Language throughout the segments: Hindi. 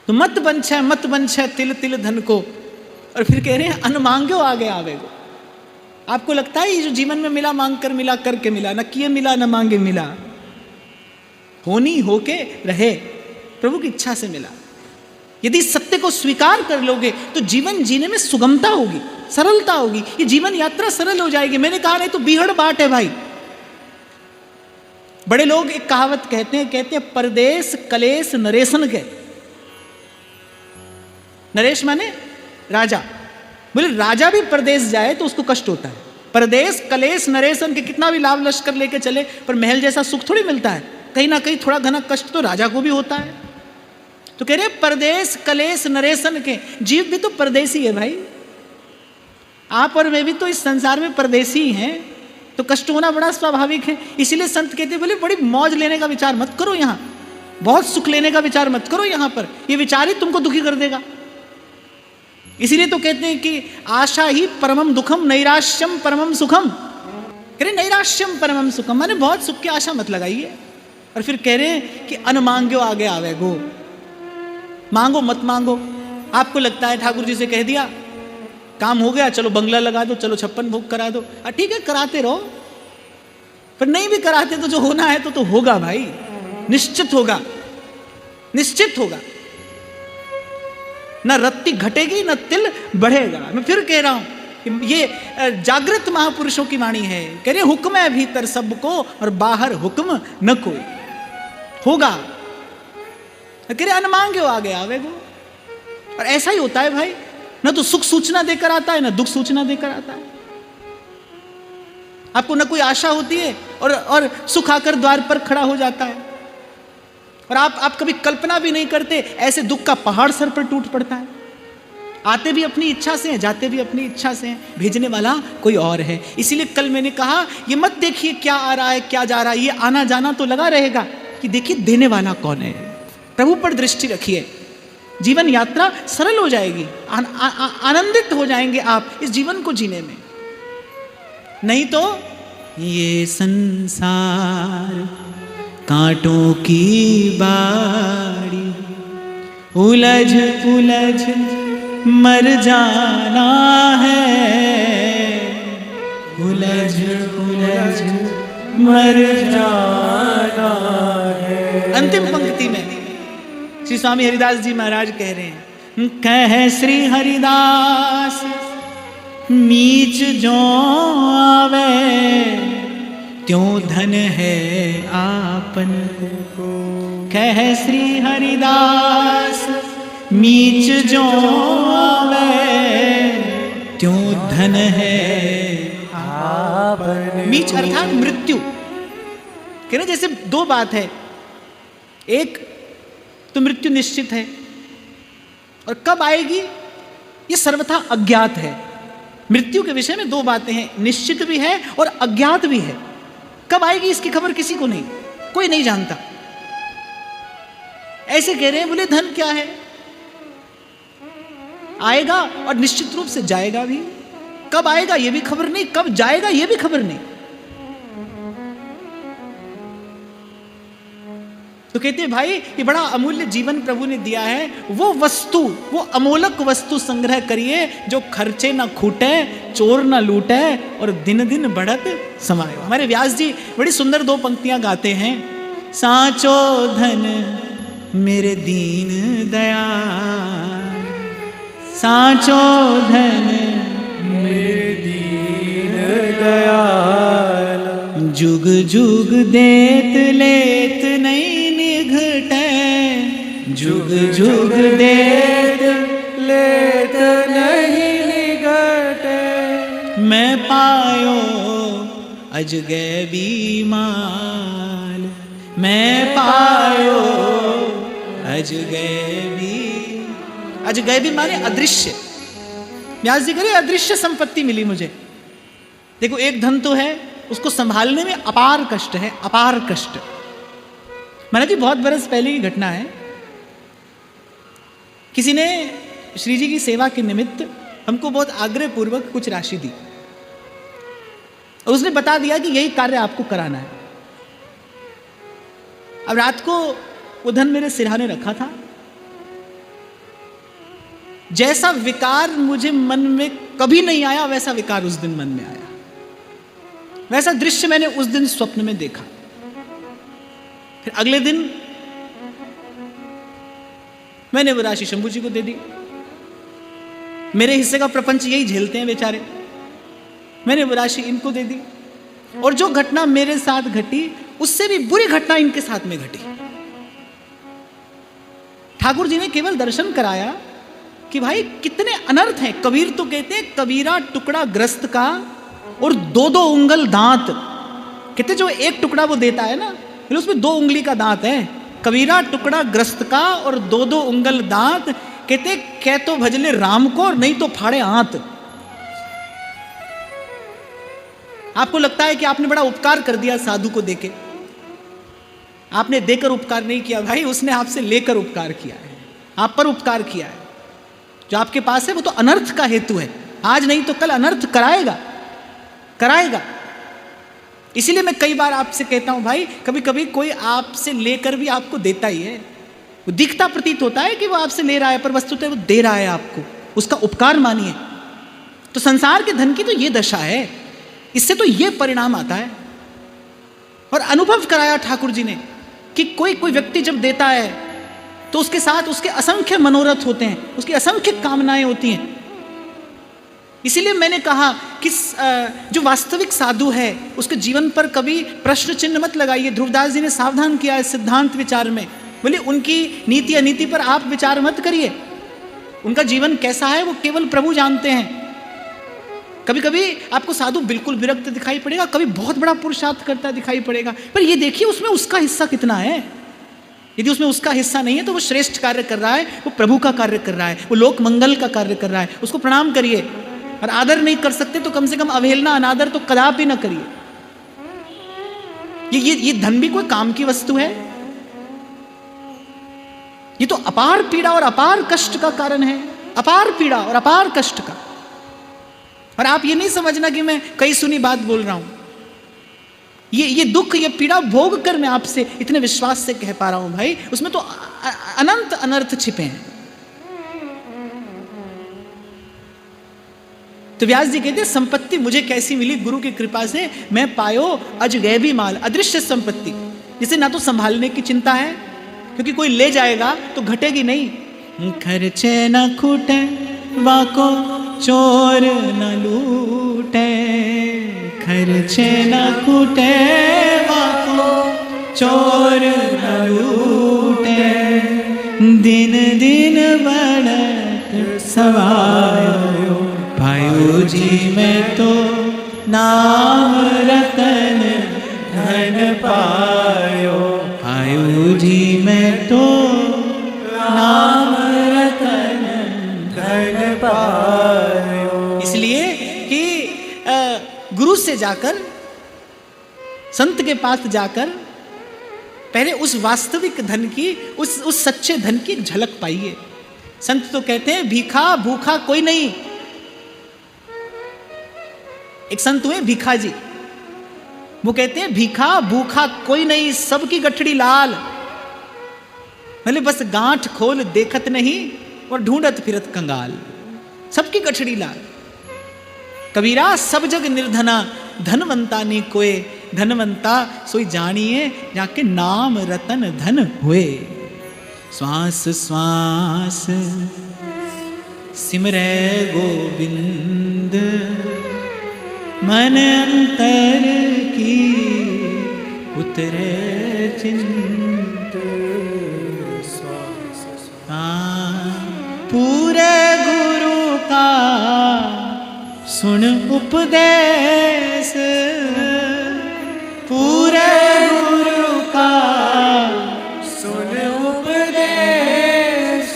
तो मत बंछै तिल तिल धन को। और फिर कह रहे हैं अन मांग्यो आगे आवेगो। आपको लगता है ये जो जीवन में मिला मांग कर मिला, करके मिला, न किए मिला न मांगे मिला, होनी होके रहे, प्रभु की इच्छा से मिला। यदि सत्य को स्वीकार कर लोगे तो जीवन जीने में सुगमता होगी, सरलता होगी, ये जीवन यात्रा सरल हो जाएगी। मैंने कहा नहीं तो बीहड़ बाट है भाई। बड़े लोग एक कहावत कहते हैं परदेश कलेश नरेशन के। नरेश माने राजा। बोले राजा भी परदेश जाए तो उसको कष्ट होता है। परदेश कलेश नरेशन के कितना भी लाभ लश्कर लेके चले पर महल जैसा सुख थोड़ी मिलता है, कहीं ना कहीं थोड़ा घना कष्ट तो राजा को भी होता है। तो कह रहे परदेश कलेश नरेशन के, जीव भी तो परदेसी है भाई। आप और मैं भी तो इस संसार में परदेसी हैं, तो कष्ट होना बड़ा स्वाभाविक है। इसीलिए संत कहते हैं बोले बड़ी मौज लेने का विचार मत करो, यहाँ बहुत सुख लेने का विचार मत करो, यहाँ पर ये विचार ही तुमको दुखी कर देगा। इसीलिए तो कहते हैं कि आशा ही परमम दुखम नैराश्यम परमम सुखम। कह रहे नैराश्यम परमम सुखम माने बहुत सुख की आशा मत लगाइए। और फिर कह रहे हैं कि अन मांग्यो आगे आवेगो। मांगो मत मांगो। आपको लगता है ठाकुर जी से कह दिया काम हो गया, चलो बंगला लगा दो, चलो 56 भोग करा दो, ठीक है कराते रहो। पर नहीं भी कराते तो जो होना है तो होगा भाई, निश्चित होगा, निश्चित होगा। न रत्ती घटेगी न तिल बढ़ेगा। मैं फिर कह रहा हूं ये जागृत महापुरुषों की वाणी है। कह रहे हुक्म है भीतर सबको और बाहर हुक्म न कोई। होगा। कह रहे अन मांग्यो आगे आवेगो। और ऐसा ही होता है भाई, न तो सुख सूचना देकर आता है, न दुख सूचना देकर आता है। आपको न कोई आशा होती है और सुख आकर द्वार पर खड़ा हो जाता है। और आप कभी कल्पना भी नहीं करते, ऐसे दुख का पहाड़ सर पर टूट पड़ता है। आते भी अपनी इच्छा से हैं, जाते भी अपनी इच्छा से हैं, भेजने वाला कोई और है। इसीलिए कल मैंने कहा ये मत देखिए क्या आ रहा है क्या जा रहा है, ये आना जाना तो लगा रहेगा, कि देखिए देने वाला कौन है। प्रभु पर दृष्टि रखिए, जीवन यात्रा सरल हो जाएगी, आनंदित हो जाएंगे आप इस जीवन को जीने में। नहीं तो ये संसार कांटों की बाड़ी, उलझ उलझ मर जाना है, उलझ उलझ मर जाना है। अंतिम पंक्ति में श्री स्वामी हरिदास जी महाराज कह रहे हैं, कह श्री हरिदास मीच जो आवे, त्यों धन है आपन को। कह श्री हरिदास मीच जो आवे, त्यों धन है आपन। मीच अर्थात मृत्यु। कह रहे जैसे दो बात है, एक तो मृत्यु निश्चित है और कब आएगी ये सर्वथा अज्ञात है। मृत्यु के विषय में दो बातें हैं, निश्चित भी है और अज्ञात भी है। कब आएगी इसकी खबर किसी को नहीं, कोई नहीं जानता। ऐसे कह रहे हैं बोले धन क्या है, आएगा और निश्चित रूप से जाएगा भी। कब आएगा ये भी खबर नहीं, कब जाएगा ये भी खबर नहीं। तो कहते हैं भाई ये बड़ा अमूल्य जीवन प्रभु ने दिया है, वो वस्तु, वो अमोलक वस्तु संग्रह करिए जो खर्चे ना खूटे, चोर ना लूटे और दिन दिन बढ़त समाये। हमारे व्यास जी बड़ी सुंदर दो पंक्तियां गाते हैं, सांचो धन मेरे दीन दयाल, सांचो धन मेरे दीन दयाल, जुग जुग देत लेत नहीं निघटे, जुग जुग देत लेत नहीं निघटे, मैं पायो अजगैबी माल, मैं पायो अजगैबी। अजगैबी माने अदृश्य। व्यास जी करे अदृश्य संपत्ति मिली मुझे। देखो एक धन तो है, उसको संभालने में अपार कष्ट है, अपार कष्ट। महाराज जी बहुत बरस पहले की घटना है, किसी ने श्री जी की सेवा के निमित्त हमको बहुत आग्रह पूर्वक कुछ राशि दी और उसने बता दिया कि यही कार्य आपको कराना है। अब रात को वो धन मेरे सिरहाने रखा था जैसा विकार मुझे मन में कभी नहीं आया, वैसा विकार उस दिन मन में आया। वैसा दृश्य मैंने उस दिन स्वप्न में देखा। फिर अगले दिन मैंने वो राशि शंभू जी को दे दी। मेरे हिस्से का प्रपंच यही झेलते हैं बेचारे। मैंने वो राशि इनको दे दी। और जो घटना मेरे साथ घटी, उससे भी बुरी घटना इनके साथ में घटी। ठाकुर जी ने केवल दर्शन कराया कि भाई कितने अनर्थ हैं। कबीर तो कहते हैं कबीरा टुकड़ा ग्रस्त का और 2-2 उंगल दांत। कहते जो एक टुकड़ा वो देता है ना, फिर उसमें 2 उंगली का दांत है। कबीरा टुकड़ा ग्रस्त का और 2-2 उंगल दांत। कहते कह तो भजले राम को और नहीं तो फाड़े आंत। आपको लगता है कि आपने बड़ा उपकार कर दिया साधु को देके। आपने देकर उपकार नहीं किया भाई, उसने आपसे लेकर उपकार किया है, आप पर उपकार किया है। जो आपके पास है वो तो अनर्थ का हेतु है। आज नहीं तो कल अनर्थ कराएगा। इसीलिए मैं कई बार आपसे कहता हूं भाई, कभी कभी कोई आपसे लेकर भी आपको देता ही है। वो दिखता प्रतीत होता है कि वो आपसे ले रहा है, पर वस्तुतः वो दे रहा है आपको। उसका उपकार मानिए। तो संसार के धन की तो ये दशा है, इससे तो ये परिणाम आता है। और अनुभव कराया ठाकुर जी ने कि कोई व्यक्ति जब देता है तो उसके साथ उसके असंख्य मनोरथ होते हैं, उसकी असंख्य कामनाएं होती हैं। इसीलिए मैंने कहा कि जो वास्तविक साधु है उसके जीवन पर कभी प्रश्न चिन्ह मत लगाइए। ध्रुवदास जी ने सावधान किया है सिद्धांत विचार में। बोले उनकी नीति अनीति पर आप विचार मत करिए। उनका जीवन कैसा है वो केवल प्रभु जानते हैं। कभी कभी आपको साधु बिल्कुल विरक्त दिखाई पड़ेगा, कभी बहुत बड़ा पुरुषार्थ करता दिखाई पड़ेगा, पर ये देखिए उसमें उसका हिस्सा कितना है। यदि उसमें उसका हिस्सा नहीं है तो वो श्रेष्ठ कार्य कर रहा है, वो प्रभु का कार्य कर रहा है, वो लोक मंगल का कार्य कर रहा है। उसको प्रणाम करिए। और आदर नहीं कर सकते तो कम से कम अवहेलना अनादर तो कदापि न करिए। ये धन भी कोई काम की वस्तु है? ये तो अपार पीड़ा और अपार कष्ट का कारण है। अपार पीड़ा और अपार कष्ट का। और आप ये नहीं समझना कि मैं कई सुनी बात बोल रहा हूं। ये दुख, ये पीड़ा भोग कर मैं आपसे इतने विश्वास से कह पा रहा हूं भाई, उसमें तो अनंत अनर्थ छिपे हैं। तो व्यास जी कहते संपत्ति मुझे कैसी मिली गुरु की कृपा से, मैं पायो अजगैबी माल, अदृश्य संपत्ति, जिसे ना तो संभालने की चिंता है क्योंकि कोई ले जाएगा तो घटेगी नहीं। खर्चे न खूटे वाको चोर न लूटे, खर्चे न खूटे वाको चोर न लूटे, दिन दिन बढ़त सवायो, भायु जी में तो नाम रतन धन पायो, भायु जी में तो नाम रतन धन पायो। इसलिए कि गुरु से जाकर, संत के पास जाकर पहले उस वास्तविक धन की, उस सच्चे धन की झलक पाइए। संत तो कहते हैं भीखा भूखा कोई नहीं। एक संत हुए भीखा जी, वो कहते हैं भीखा भूखा कोई नहीं, सबकी गठड़ी लाल। मतलब बस गांठ खोल देखत नहीं और ढूंढत फिरत कंगाल, सबकी गठड़ी लाल। कबीरा सब जग निर्धना, धनवंता ने कोय, धनवंता सोई जानिए जाके नाम रतन धन हुए। श्वास श्वास सिमरे गोविंद, मन अंतर की उतरे चिंत। पूरे गुरु का सुन उपदेश, पूरे गुरु का सुन उपदेश,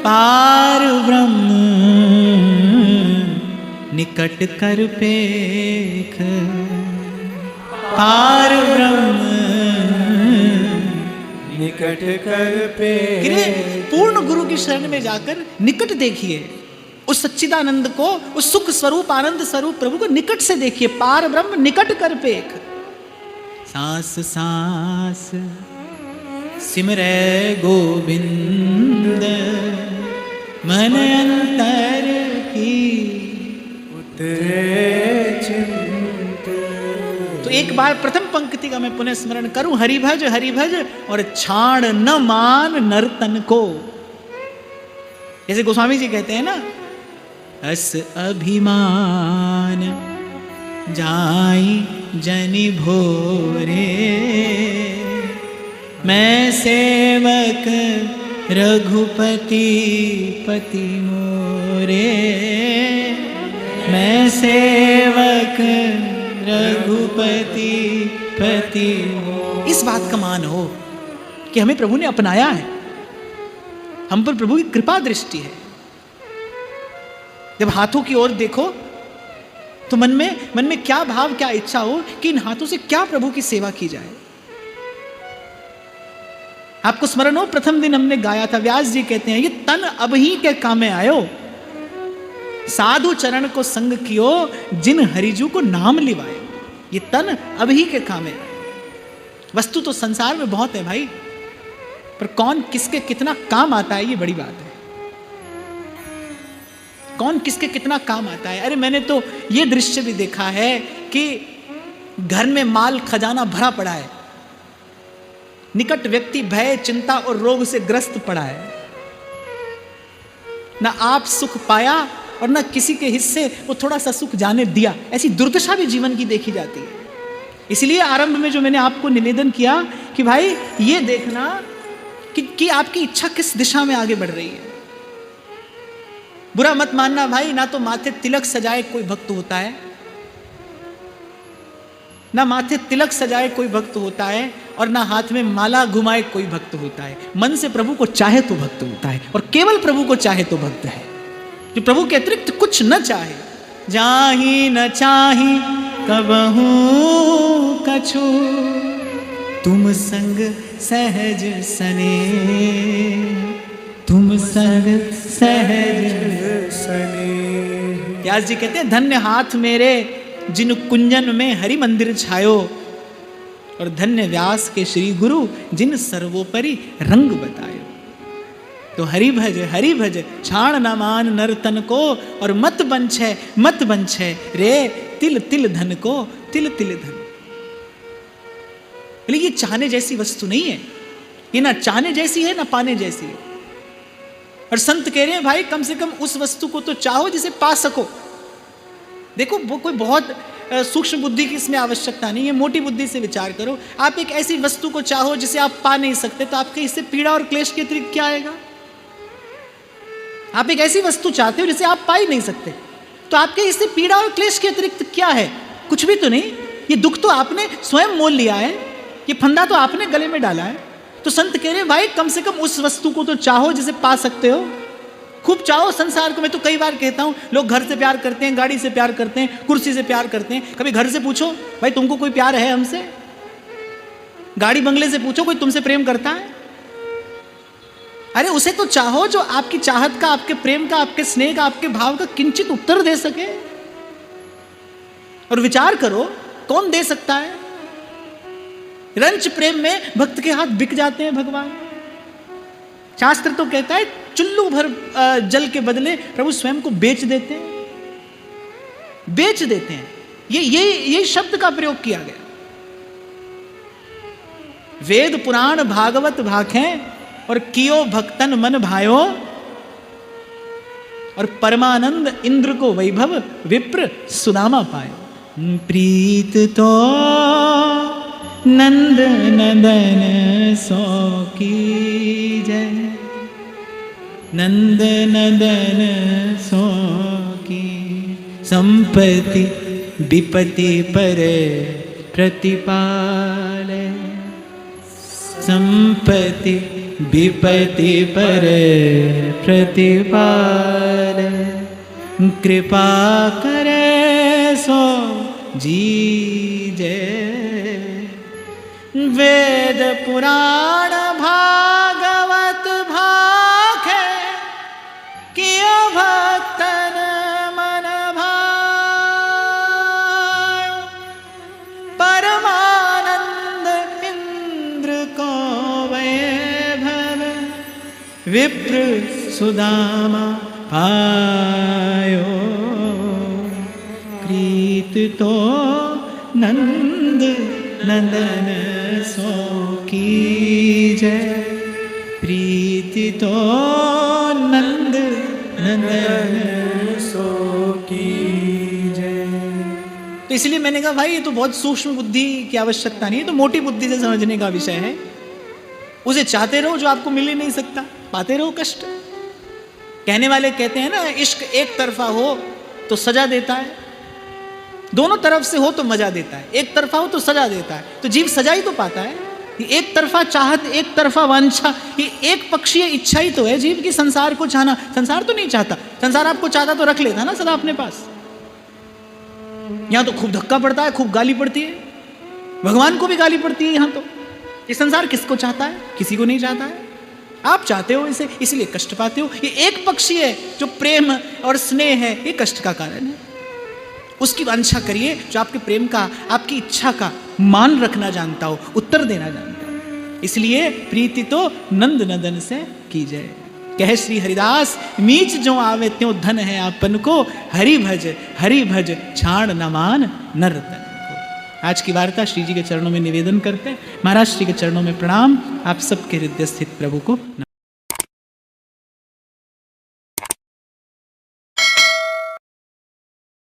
पार ब्रह्म निकट कर पेख, पार ब्रह्म निकट कर पेख। पूर्ण गुरु की शरण में जाकर निकट देखिए उस सच्चिदानंद को, उस सुख स्वरूप आनंद स्वरूप प्रभु को निकट से देखिए। पार ब्रह्म निकट कर पेख। सांस सांस सिमरे गोविंद, मन एक बार प्रथम पंक्ति का मैं पुनः स्मरण करूं, हरिभज हरिभज और छाण न मान नर्तन को। जैसे गोस्वामी जी कहते हैं ना, अस अभिमान जाई जनि भोरे, मैं सेवक रघुपति पति मोरे, मैं सेवक रघुपति पति मोरे। इस बात का मान हो कि हमें प्रभु ने अपनाया है, हम पर प्रभु की कृपा दृष्टि है। जब हाथों की ओर देखो तो मन में क्या भाव, क्या इच्छा हो कि इन हाथों से क्या प्रभु की सेवा की जाए। आपको स्मरण हो, प्रथम दिन हमने गाया था, व्यास जी कहते हैं, ये तन अब ही के कामे आयो, साधु चरण को संग कियो, जिन हरिजू को नाम लिवायो। ये तन अब ही के कामे आयो। वस्तु तो संसार में बहुत है भाई, पर कौन किसके कितना काम आता है, ये बड़ी बात है। कौन किसके कितना काम आता है। अरे मैंने तो ये दृश्य भी देखा है कि घर में माल खजाना भरा पड़ा है, निकट व्यक्ति भय चिंता और रोग से ग्रस्त पड़ा है, ना आप सुख पाया और ना किसी के हिस्से वो थोड़ा सा सुख जाने दिया। ऐसी दुर्दशा भी जीवन की देखी जाती है। इसलिए आरंभ में जो मैंने आपको निवेदन किया कि भाई ये देखना कि आपकी इच्छा किस दिशा में आगे बढ़ रही है। बुरा मत मानना भाई, ना तो माथे तिलक सजाए कोई भक्त होता है, ना माथे तिलक सजाए कोई भक्त होता है, और ना हाथ में माला घुमाए कोई भक्त होता है। मन से प्रभु को चाहे तो भक्त होता है, और केवल प्रभु को चाहे तो भक्त है। जो प्रभु के अतिरिक्त कुछ न चाहे, जाहि न चाही कबहू कछु, तुम संग सहज सने, तुम संग सहज सने। व्यास जी कहते हैं, धन्य हाथ मेरे जिन कुंजन में हरि मंदिर छायो, और धन्य व्यास के श्री गुरु जिन सर्वोपरि रंग बतायो। तो हरि भज छाण न मान नर्तन को, और मत बंछे रे तिल तिल धन को, तिल तिल धन। ये चाहने जैसी वस्तु नहीं है, ये ना चाहने जैसी है ना पाने जैसी है। और संत कह रहे हैं भाई कम से कम उस वस्तु को तो चाहो जिसे पा सको। देखो वो कोई बहुत सूक्ष्म बुद्धि की इसमें आवश्यकता नहीं है, मोटी बुद्धि से विचार करो। आप एक ऐसी वस्तु को चाहो जिसे आप पा नहीं सकते, तो आपके इससे पीड़ा और क्लेश के अतिरिक्त क्या आएगा। आप एक ऐसी वस्तु चाहते हो जिसे आप पा ही नहीं सकते, तो आपके इससे पीड़ा और क्लेश के अतिरिक्त क्या है? कुछ भी तो नहीं। ये दुख तो आपने स्वयं मोल लिया है, ये फंदा तो आपने गले में डाला है। तो संत कह रहे हैं भाई कम से कम उस वस्तु को तो चाहो जिसे पा सकते हो। खूब चाहो संसार को। मैं तो कई बार कहता हूं, लोग घर से प्यार करते हैं, गाड़ी से प्यार करते हैं, कुर्सी से प्यार करते हैं। कभी घर से पूछो भाई तुमको कोई प्यार है हमसे? गाड़ी बंगले से पूछो कोई तुमसे प्रेम करता है? अरे उसे तो चाहो जो आपकी चाहत का, आपके प्रेम का, आपके स्नेह का, आपके भाव का किंचित उत्तर दे सके। और विचार करो कौन दे सकता है? रंच प्रेम में भक्त के हाथ बिक जाते हैं भगवान। शास्त्र तो कहता है चुल्लू भर जल के बदले प्रभु स्वयं को बेच देते हैं, बेच देते हैं। ये शब्द का प्रयोग किया गया। वेद पुराण भागवत भाखें और कियो भक्तन मन भायो, और परमानंद इंद्र को वैभव विप्र सुदामा पायो। प्रीत तो नंद नंदन सो की जय, नंद नंदन सो की। संपत्ति विपत्ति पर प्रतिपाल, संपत्ति विपत्ति पर प्रतिपाल। कृपा करे सो जी जय, वेद पुराण भागवत भाखे कियो भक्तन मन भाय। परमानंद इंद्र को वैभव विप्र सुदामा पायो। प्रीत तो नंद नंदन सो की जय, प्रीति तो नंद नंदन सो की जय। तो इसलिए मैंने कहा भाई ये तो बहुत सूक्ष्म बुद्धि की आवश्यकता नहीं है, तो मोटी बुद्धि से समझने का विषय है। उसे चाहते रहो जो आपको मिल ही नहीं सकता, पाते रहो कष्ट। कहने वाले कहते हैं ना, इश्क एक तरफा हो तो सजा देता है, दोनों तरफ से हो तो मजा देता है, एक तरफा हो तो सजा देता है। तो जीव सजा ही तो पाता है। ये एक तरफा चाहत, एक तरफा वांछा, ये एक पक्षीय इच्छा ही तो है जीव की, संसार को चाहना। संसार तो नहीं चाहता, संसार आपको चाहता तो रख लेता ना सदा अपने पास। यहां तो खूब धक्का पड़ता है, खूब गाली पड़ती है, भगवान को भी गाली पड़ती है यहां तो। ये संसार किसको चाहता है? किसी को नहीं चाहता है। आप चाहते हो इसे, इसलिए कष्ट पाते हो। ये एक पक्षी है जो प्रेम और स्नेह है, ये कष्ट का कारण है। उसकी वांछा करिए जो आपके प्रेम का, आपकी इच्छा का मान रखना जानता हो, उत्तर देना जानता हो। इसलिए प्रीति तो नंद नंदन से की जाए। कह श्री हरिदास, मीच जो आवे त्यों धन है आपन को, हरि भज छाण न मान नर्तन। आज की वार्ता श्री जी के चरणों में निवेदन करते हैं। महाराज श्री के चरणों में प्रणाम। आप सबके हृदय स्थित प्रभु को